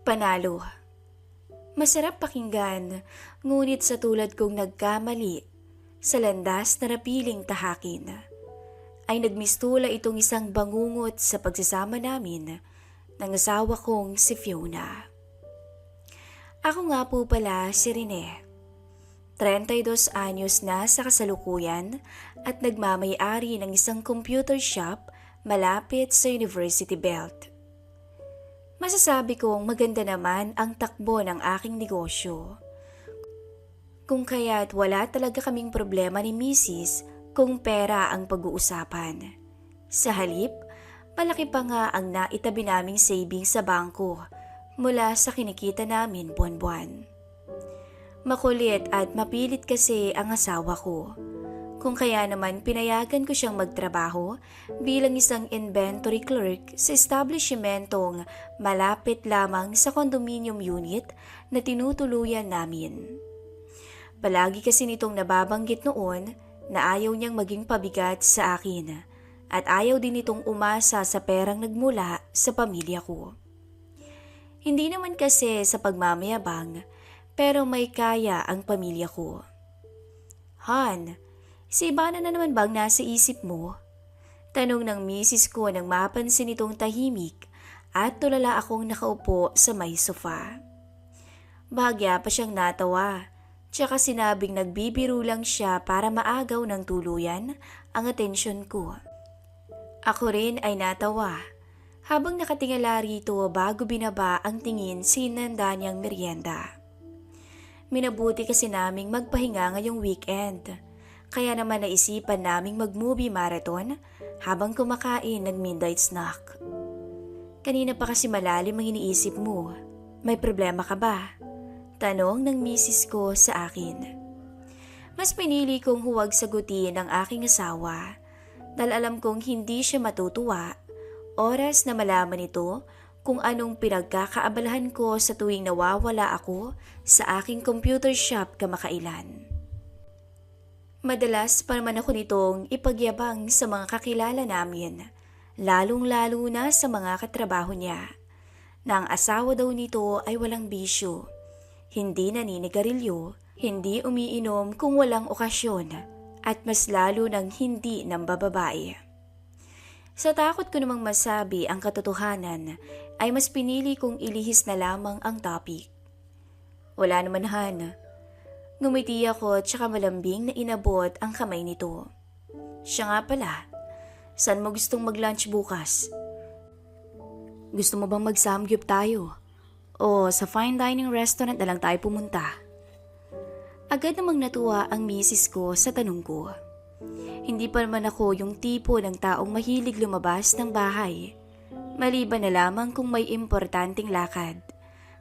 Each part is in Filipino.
Panalo. Masarap pakinggan, ngunit sa tulad kong nagkamali sa landas na napiling tahakin, ay nagmistula itong isang bangungot sa pagsasama namin ng asawa kong si Fiona. Ako nga po pala si Rene. 32 anyos na sa kasalukuyan at nagmamay-ari ng isang computer shop malapit sa University Belt. Masasabi kong maganda naman ang takbo ng aking negosyo. Kung kaya't wala talaga kaming problema ni Mrs. kung pera ang pag-uusapan. Sa halip, malaki pa nga ang naitabi naming savings sa bangko mula sa kinikita namin buwan-buwan. Makulit at mapilit kasi ang asawa ko. Kung kaya naman pinayagan ko siyang magtrabaho bilang isang inventory clerk sa establishmentong malapit lamang sa condominium unit na tinutuluyan namin. Palagi kasi nitong nababanggit noon na ayaw niyang maging pabigat sa akin at ayaw din nitong umasa sa perang nagmula sa pamilya ko. Hindi naman kasi sa pagmamayabang pero may kaya ang pamilya ko. Han, si Ivana na naman bang nasa isip mo? Tanong ng misis ko nang mapansin itong tahimik at tulala akong nakaupo sa may sofa. Bahagya pa siyang natawa, tsaka sinabing nagbibiro lang siya para maagaw ng tuluyan ang atensyon ko. Ako rin ay natawa habang nakatingala rito bago binaba ang tingin sa hinanda niyang merienda. Minabuti kasi naming magpahinga ngayong weekend. Kaya naman naisipan naming mag-movie marathon habang kumakain ng midnight snack. Kanina pa kasi malalim ang iniisip mo. May problema ka ba? Tanong ng misis ko sa akin. Mas pinili kong huwag sagutin ang aking asawa dahil alam kong hindi siya matutuwa oras na malaman ito kung anong pinagkakaabalahan ko sa tuwing nawawala ako sa aking computer shop kamakailan. Madalas pa naman ako nitong ipagyabang sa mga kakilala namin, lalong-lalo na sa mga katrabaho niya, na ang asawa daw nito ay walang bisyo, hindi naninigarilyo, hindi umiinom kung walang okasyon, at mas lalo ng hindi nambababae. Sa takot ko namang masabi ang katotohanan, ay mas pinili kong ilihis na lamang ang topic. Wala naman Han. Ngumiti ako tsaka malambing na inabot ang kamay nito. Siya nga pala, saan mo gustong mag-lunch bukas? Gusto mo bang mag-samgyup tayo? O sa fine dining restaurant na lang tayo pumunta? Agad namang natuwa ang misis ko sa tanong ko. Hindi pa naman ako yung tipo ng taong mahilig lumabas ng bahay. Maliban na lamang kung may importanteng lakad.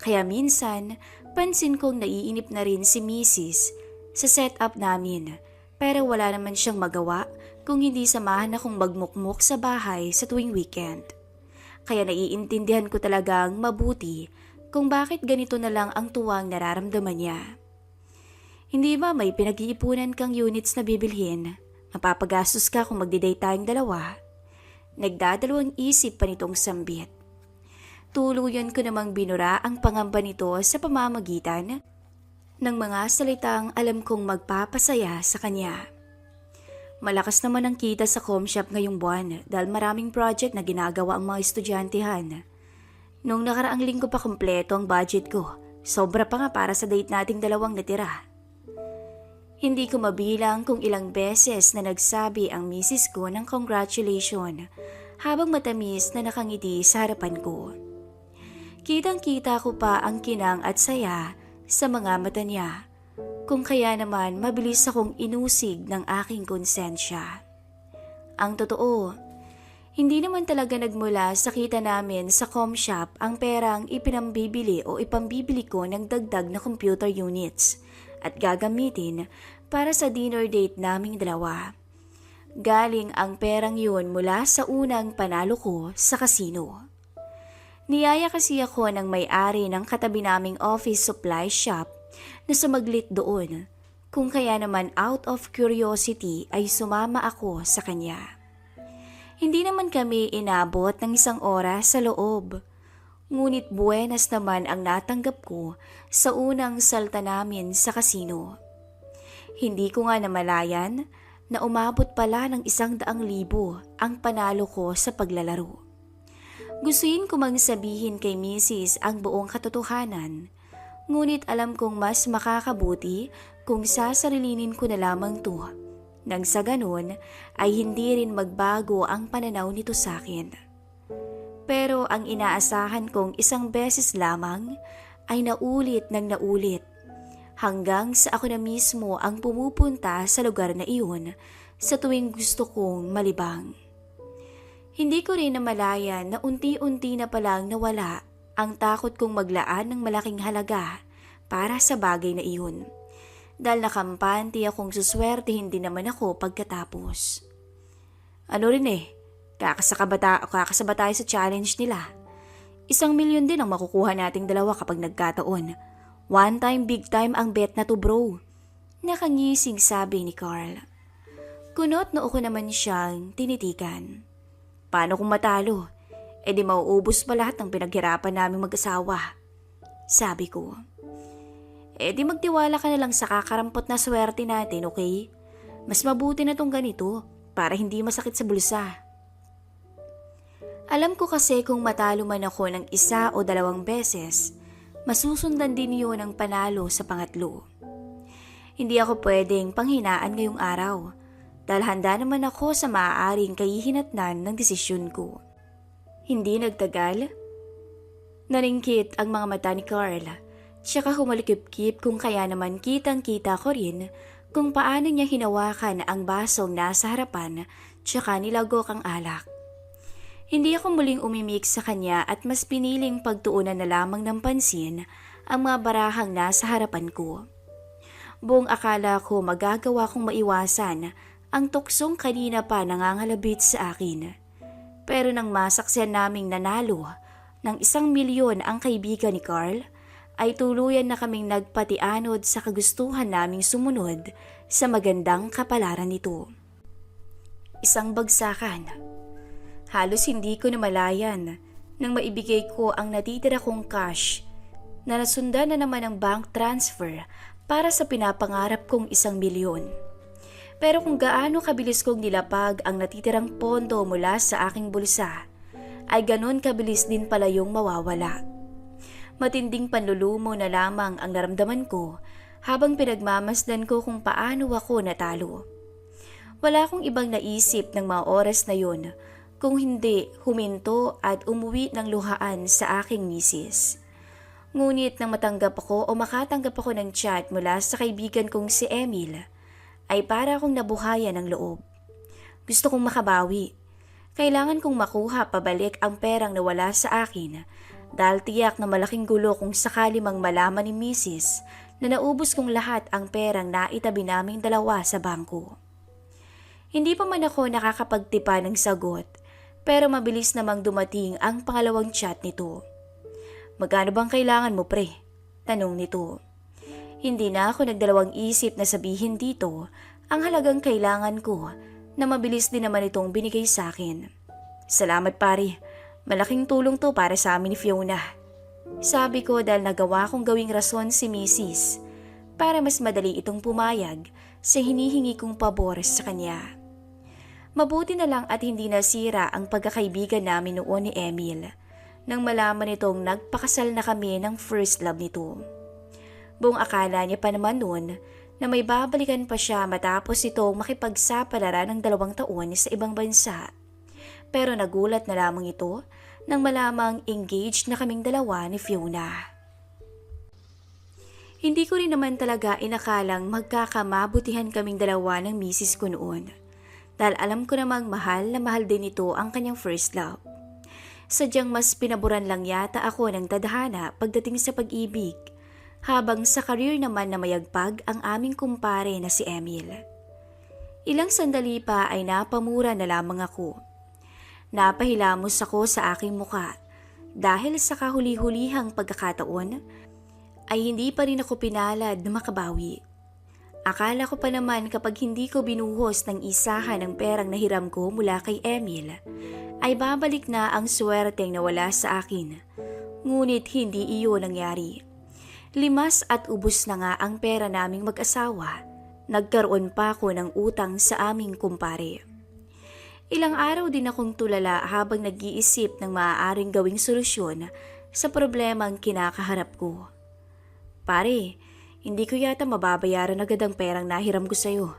Kaya minsan, pansin kong naiinip na rin si Mrs. sa setup namin pero wala naman siyang magawa kung hindi samahan akong magmukmuk sa bahay sa tuwing weekend. Kaya naiintindihan ko talagang mabuti kung bakit ganito na lang ang tuwang nararamdaman niya. Hindi ba may pinag-iipunan kang units na bibilhin? Mapapagastos ka kung magdi-date tayong dalawa? Nagdadalawang isip pa nitong sambit. Tuluyan ko namang binura ang pangamba nito sa pamamagitan ng mga salitang alam kong magpapasaya sa kanya. Malakas naman ang kita sa comshop ngayong buwan dahil maraming project na ginagawa ang mga estudyantehan. Nung nakaraang linggo pa kompleto ang budget ko, sobra pa nga para sa date nating dalawang natira. Hindi ko mabilang kung ilang beses na nagsabi ang misis ko ng congratulation habang matamis na nakangiti sa harapan ko. Kitang-kita ko pa ang kinang at saya sa mga mata niya, kung kaya naman mabilis akong inusig ng aking konsensya. Ang totoo, hindi naman talaga nagmula sa kita namin sa comshop ang perang ipinambibili o ipambibili ko ng dagdag na computer units at gagamitin para sa dinner date naming dalawa. Galing ang perang yun mula sa unang panalo ko sa casino. Niyaya kasi ako ng may-ari ng katabi naming office supply shop na sumaglit doon, kung kaya naman out of curiosity ay sumama ako sa kanya. Hindi naman kami inabot ng 1 oras sa loob. Ngunit buenas naman ang natanggap ko sa unang salta namin sa kasino. Hindi ko nga namalayan na umabot pala ng 100,000 ang panalo ko sa paglalaro. Gustuin ko mang sabihin kay Mrs. ang buong katotohanan, ngunit alam kong mas makakabuti kung sasarilinin ko na lamang to. Nang sa ganun ay hindi rin magbago ang pananaw nito sa akin. Pero ang inaasahan kong 1 beses lamang ay naulit ng naulit hanggang sa ako na mismo ang pumupunta sa lugar na iyon sa tuwing gusto kong malibang. Hindi ko rin namalayan na unti-unti na palang nawala ang takot kong maglaan ng malaking halaga para sa bagay na iyon. Dahil nakampante akong suswertehin din naman ako pagkatapos. Ano rin kakasaba tayo sa challenge nila. 1,000,000 din ang makukuha nating dalawa kapag nagkataon. One time, big time ang bet na to, bro. Nakangising sabi ni Carl. Kunot na ako naman siyang tinitikan. Paano kung matalo? E di mauubos pa lahat ng pinaghirapan naming mag-asawa. Sabi ko. E di magtiwala ka na lang sa kakarampot na swerte natin, okay? Mas mabuti na tong ganito para hindi masakit sa bulsa. Alam ko kasi kung matalo man ako ng 1 o 2 beses, masusundan din yun ang panalo sa pangatlo. Hindi ako pwedeng panghinaan ngayong araw dahil handa naman ako sa maaaring kahihinatnan ng desisyon ko. Hindi nagtagal, naringkit ang mga mata ni Carl, tsaka humalikip-kip kung kaya naman kitang-kita ko rin kung paano niya hinawakan ang basong nasa harapan tsaka nilagok ang alak. Hindi ako muling umimik sa kanya at mas piniling pagtuunan na lamang ng pansin ang mga barahang nasa harapan ko. Buong akala ko magagawa kong maiwasan ang tuksong kanina pa nangangalabit sa akin. Pero nang masaksihan naming nanalo ng 1,000,000 ang kaibigan ni Carl, ay tuluyan na kaming nagpatianod sa kagustuhan naming sumunod sa magandang kapalaran nito. 1 bagsakan. Halos hindi ko namalayan nang maibigay ko ang natitira kong cash na nasundan na naman ng bank transfer para sa pinapangarap kong 1,000,000. Pero kung gaano kabilis kong nilapag ang natitirang pondo mula sa aking bulsa, ay ganon kabilis din pala yung mawawala. Matinding panlulumo na lamang ang naramdaman ko habang pinagmamasdan ko kung paano ako natalo. Wala akong ibang naisip ng mga oras na yun kung hindi huminto at umuwi ng luhaan sa aking misis. Ngunit nang matanggap ako o makatanggap ako ng chat mula sa kaibigan kong si Emil, ay para akong nabuhayan ng loob. Gusto kong makabawi. Kailangan kong makuha pabalik ang perang nawala sa akin dahil tiyak na malaking gulo kung sakali mang malaman ni misis na naubos kong lahat ang perang naitabi naming dalawa sa bangko. Hindi pa man ako nakakapagtipa ng sagot, pero mabilis namang dumating ang pangalawang chat nito. Magkano bang kailangan mo, pre? Tanong nito. Hindi na ako nagdalawang isip na sabihin dito ang halagang kailangan ko na mabilis din naman itong binigay sa akin. Salamat pare, malaking tulong to para sa amin ni Fiona. Sabi ko dahil nagawa kong gawing rason si Mrs. para mas madali itong pumayag sa hinihingi kong pabor sa kanya. Mabuti na lang at hindi nasira ang pagkakaibigan namin noon ni Emil nang malaman nitong nagpakasal na kami ng first love nito. Buong akala niya pa naman noon na may babalikan pa siya matapos itong makipagsapalaran ng 2 taon sa ibang bansa. Pero nagulat na lamang ito nang malamang engaged na kaming dalawa ni Fiona. Hindi ko rin naman talaga inakalang magkakamabutihan kaming dalawa ng misis ko noon. Dahil alam ko namang mahal na mahal din ito ang kanyang first love. Sadyang mas pinaboran lang yata ako ng tadhana pagdating sa pag-ibig, habang sa career naman na mayagpag ang aming kumpare na si Emil. Ilang sandali pa ay napamura na lamang ako. Napahilamos ako sa aking muka dahil sa kahuli-hulihang pagkakataon ay hindi pa rin ako pinalad na makabawi. Akala ko pa naman kapag hindi ko binuhos ng isahan ng perang nahiram ko mula kay Emil, ay babalik na ang swerteng nawala sa akin. Ngunit hindi iyon nangyari. Limas at ubos na nga ang pera naming mag-asawa. Nagkaroon pa ako ng utang sa aming kumpare. Ilang araw din akong tulala habang nag-iisip ng maaaring gawing solusyon sa problemang kinakaharap ko. Pare, hindi ko yata mababayaran agad ang perang nahiram ko sa'yo.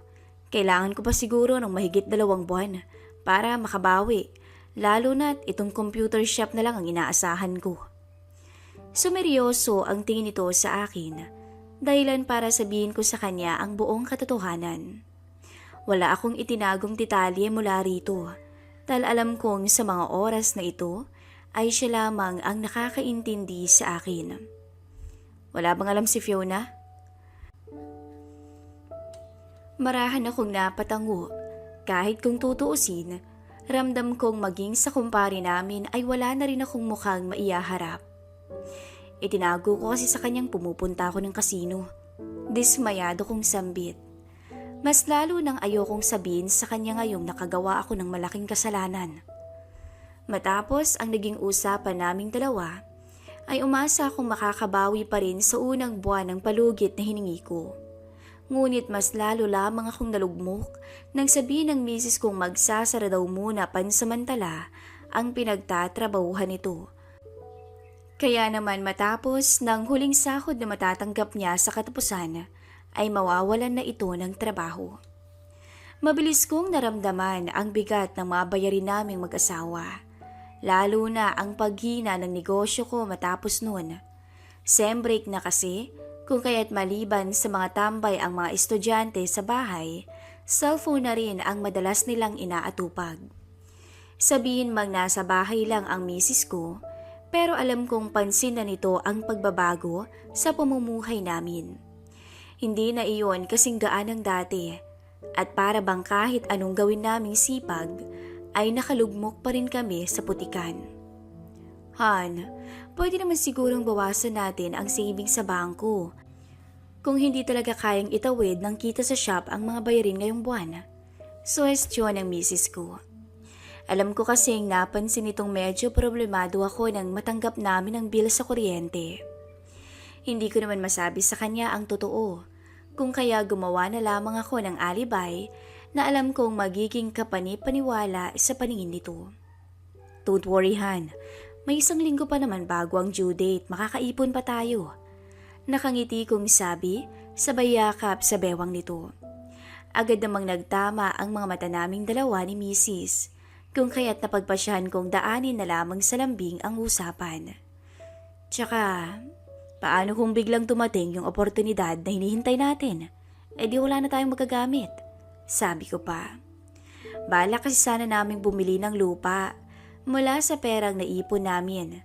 Kailangan ko pa siguro ng mahigit 2 buwan para makabawi, lalo na't itong computer shop na lang ang inaasahan ko. Sumeryoso ang tingin nito sa akin, dahilan para sabihin ko sa kanya ang buong katotohanan. Wala akong itinagong detalye mula rito, dahil alam kong sa mga oras na ito ay siya lamang ang nakakaintindi sa akin. Wala bang alam si Fiona? Marahan akong napatango, kahit kung tutuusin, ramdam kong maging sa kumpare namin ay wala na rin akong mukhang maiyaharap. Itinago ko kasi sa kanyang pumupunta ako ng kasino. Dismayado kong sambit. Mas lalo nang ayokong sabihin sa kanya ngayong nakagawa ako ng malaking kasalanan. Matapos ang naging usapan naming dalawa, ay umasa akong makakabawi pa rin sa unang buwan ng palugit na hiningi ko. Ngunit mas lalo lamang akong nalugmok nang sabihin ng misis kong magsasara daw muna pansamantala ang pinagtatrabahuhan nito. Kaya naman matapos ng huling sahod na matatanggap niya sa katapusan, ay mawawalan na ito ng trabaho. Mabilis kong naramdaman ang bigat ng mga bayarin naming mag-asawa, lalo na ang paghina ng negosyo ko matapos noon. Sem break na kasi, kung kaya't maliban sa mga tambay ang mga estudyante sa bahay, cellphone na rin ang madalas nilang inaatupag. Sabihin mang nasa bahay lang ang misis ko, pero alam kong pansin na nito ang pagbabago sa pamumuhay namin. Hindi na iyon kasing gaan ng dati, at para bang kahit anong gawin naming sipag, ay nakalugmok pa rin kami sa putikan. Han, pwede naman sigurong bawasan natin ang savings sa bangko. Kung hindi talaga kayang itawid ng kita sa shop ang mga bayarin ngayong buwan. Suwestyon ng misis ko. Alam ko kasing napansin itong medyo problemado ako nang matanggap namin ang bill sa kuryente. Hindi ko naman masabi sa kanya ang totoo, kung kaya gumawa na lamang ako ng alibay na alam kong magiging kapani-paniwala sa paningin nito. Don't worry Han, may 1 linggo pa naman bago ang due date, makakaipon pa tayo. Nakangiti kong sabi, sabay yakap sa bewang nito. Agad namang nagtama ang mga mata naming dalawa ni Mrs., kung kaya't napagpasyahan kong daanin na lamang sa lambing ang usapan. Tsaka, paano kung biglang dumating yung oportunidad na hinihintay natin? Eh di wala na tayong magagamit. Sabi ko pa. Bala kasi sana naming bumili ng lupa mula sa perang naipon namin.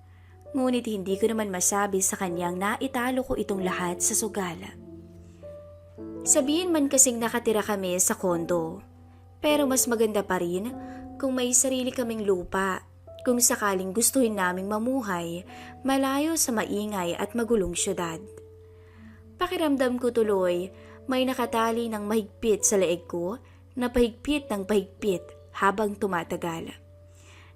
Ngunit hindi ko naman masabi sa kanyang naitalo ko itong lahat sa sugal. Sabihin man kasing nakatira kami sa kondo. Pero mas maganda pa rin kung may sarili kaming lupa, kung sakaling gustuhin naming mamuhay malayo sa maingay at magulong syudad. Pakiramdam ko tuloy, may nakatali ng mahigpit sa leeg ko na pahigpit ng pahigpit habang tumatagal.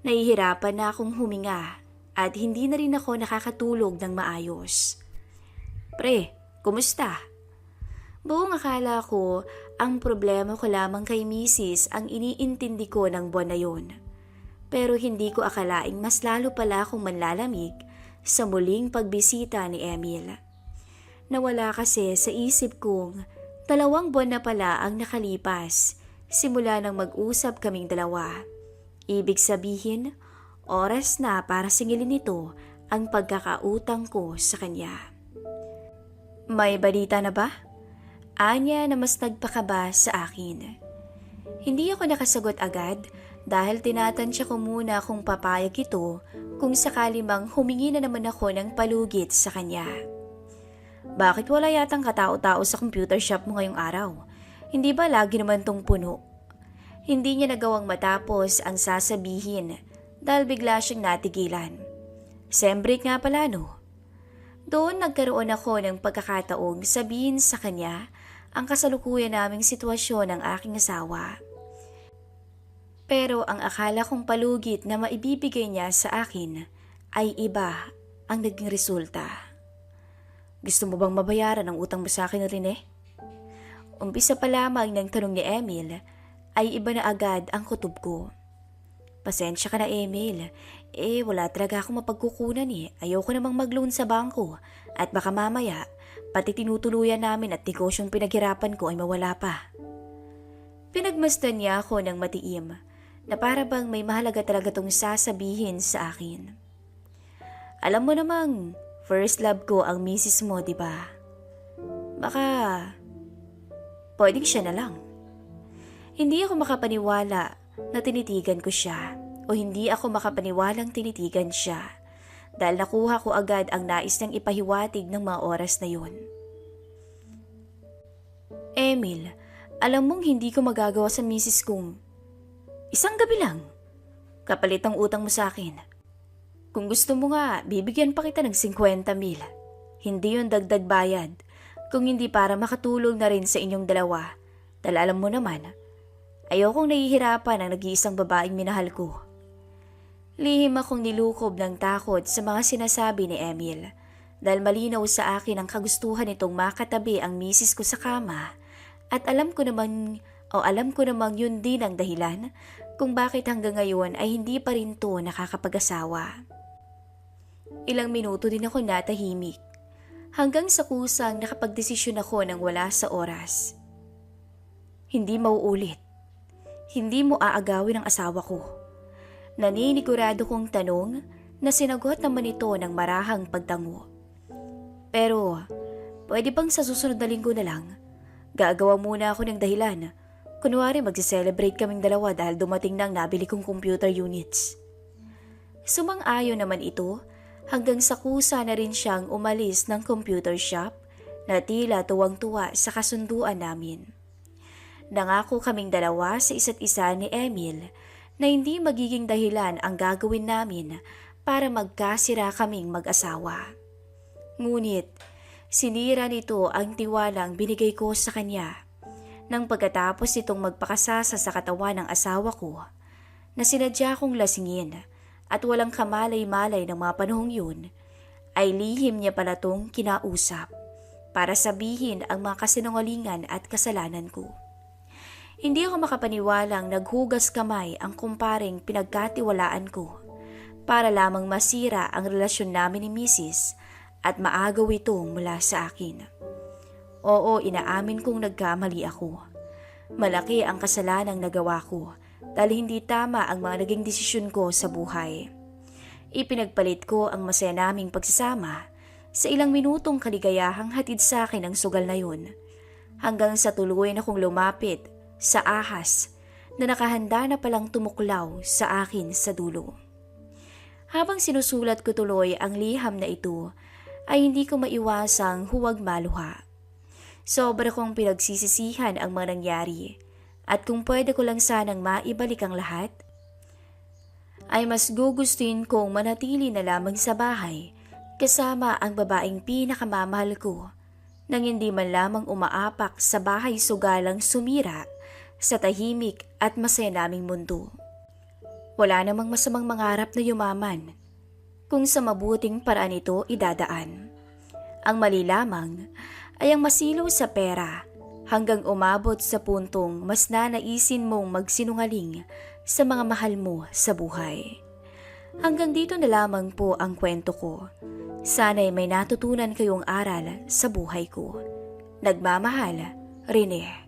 Nahihirapan na akong huminga at hindi na rin ako nakakatulog ng maayos. Pre, kumusta? Buong akala ko, ang problema ko lamang kay Mrs. ang iniintindi ko ng buwan na yun. Pero hindi ko akalaing mas lalo pala akong manlalamig sa muling pagbisita ni Emil. Nawala kasi sa isip kong 2 buwan na pala ang nakalipas simula nang mag-usap kaming dalawa. Ibig sabihin, oras na para singilin nito ang pagkakautang ko sa kanya. May balita na ba? Anya na mas nagpakaba sa akin. Hindi ako nakasagot agad dahil tinatansya ko muna kung papayag ito kung sakali mang humingi na naman ako ng palugit sa kanya. Bakit wala yatang katao-tao sa computer shop mo ngayong araw? Hindi ba lagi naman tong puno? Hindi niya nagawang matapos ang sasabihin dahil bigla siyang natigilan. Sem break nga pala no? Doon nagkaroon ako ng pagkakataong sabihin sa kanya ang kasalukuyan naming sitwasyon ng aking asawa. Pero ang akala kong palugit na maibibigay niya sa akin ay iba ang naging resulta. Gusto mo bang mabayaran ang utang mo sa akin, Rene? Umpisa pa lamang ng tanong ni Emil ay iba na agad ang kutob ko. Pasensya ka na, Emil. Wala talaga akong mapagkukunan eh. Ayoko namang mag-loan sa bangko at baka mamaya pati tinutuluyan namin at negosyong pinaghirapan ko ay mawala pa. Pinagmasdan niya ako ng matiim na para bang may mahalaga talaga tong sasabihin sa akin. Alam mo namang first love ko ang misis mo, di ba? Baka pwedeng siya na lang. Hindi ako makapaniwala na tinitigan ko siya o hindi ako makapaniwalang tinitigan siya dahil nakuha ko agad ang nais niyang ipahiwatig ng mga oras na yun. Emil, alam mong hindi ko magagawa sa misis kong isang gabi lang kapalit ang utang mo sa akin. Kung gusto mo nga, bibigyan pa kita ng 50,000. Hindi yun dagdag bayad, kung hindi para makatulong na rin sa inyong dalawa. Dahil alam mo naman, ayokong nahihirapan ang nag-iisang babaeng minahal ko. Lihim akong nilukob ng takot sa mga sinasabi ni Emil dahil malinaw sa akin ang kagustuhan nitong makatabi ang misis ko sa kama at alam ko namang yun din ang dahilan kung bakit hanggang ngayon ay hindi pa rin to nakakapag-asawa. Ilang minuto din ako natahimik hanggang sa kusang nakapagdesisyon ako ng wala sa oras. Hindi mauulit. Hindi mo aagawin ang asawa ko. Naninigurado kong tanong na sinagot naman ito ng marahang pagtango. Pero, pwede bang sa susunod na linggo na lang, gagawa muna ako ng dahilan. Kunwari magsi-celebrate kaming dalawa dahil dumating na ang nabili kong computer units. Sumang-ayon naman ito hanggang sa kusa na rin siyang umalis ng computer shop na tila tuwang-tuwa sa kasunduan namin. Nangako kaming dalawa sa isa't isa ni Emil na hindi magiging dahilan ang gagawin namin para magkasira kaming mag-asawa. Ngunit, sinira nito ang tiwalang binigay ko sa kanya nang pagkatapos itong magpakasasa sa katawan ng asawa ko na sinadya kong lasingin at walang kamalay-malay ng mga panahong yun, ay lihim niya pala tong kinausap para sabihin ang mga kasinungalingan at kasalanan ko. Hindi ako makapaniwalang naghugas kamay ang kumparing pinagkatiwalaan ko para lamang masira ang relasyon namin ni Mrs. at maagaw ito mula sa akin. Oo, inaamin kong nagkamali ako. Malaki ang kasalanang nagawa ko dahil hindi tama ang mga naging desisyon ko sa buhay. Ipinagpalit ko ang masaya naming pagsasama sa ilang minutong kaligayahang hatid sa akin ang sugal na yun hanggang sa tuluyan akong lumapit sa ahas na nakahanda na palang tumuklaw sa akin sa dulo. Habang sinusulat ko tuloy ang liham na ito, ay hindi ko maiwasang huwag maluha. Sobra kong pinagsisisihan ang mga nangyari at kung pwede ko lang sanang maibalik ang lahat, ay mas gugustuhin kong manatili na lamang sa bahay kasama ang babaeng pinakamamahal ko nang hindi man lamang umaapak sa bahay sugalang sumira sa tahimik at masaya naming mundo. Wala namang masamang mangarap na yumaman kung sa mabuting paraan ito idadaan. Ang mali lamang ay ang masilaw sa pera hanggang umabot sa puntong mas nanaisin mong magsinungaling sa mga mahal mo sa buhay. Hanggang dito na lamang po ang kwento ko. Sana'y may natutunan kayong aral sa buhay ko. Nagmamahal, Rene.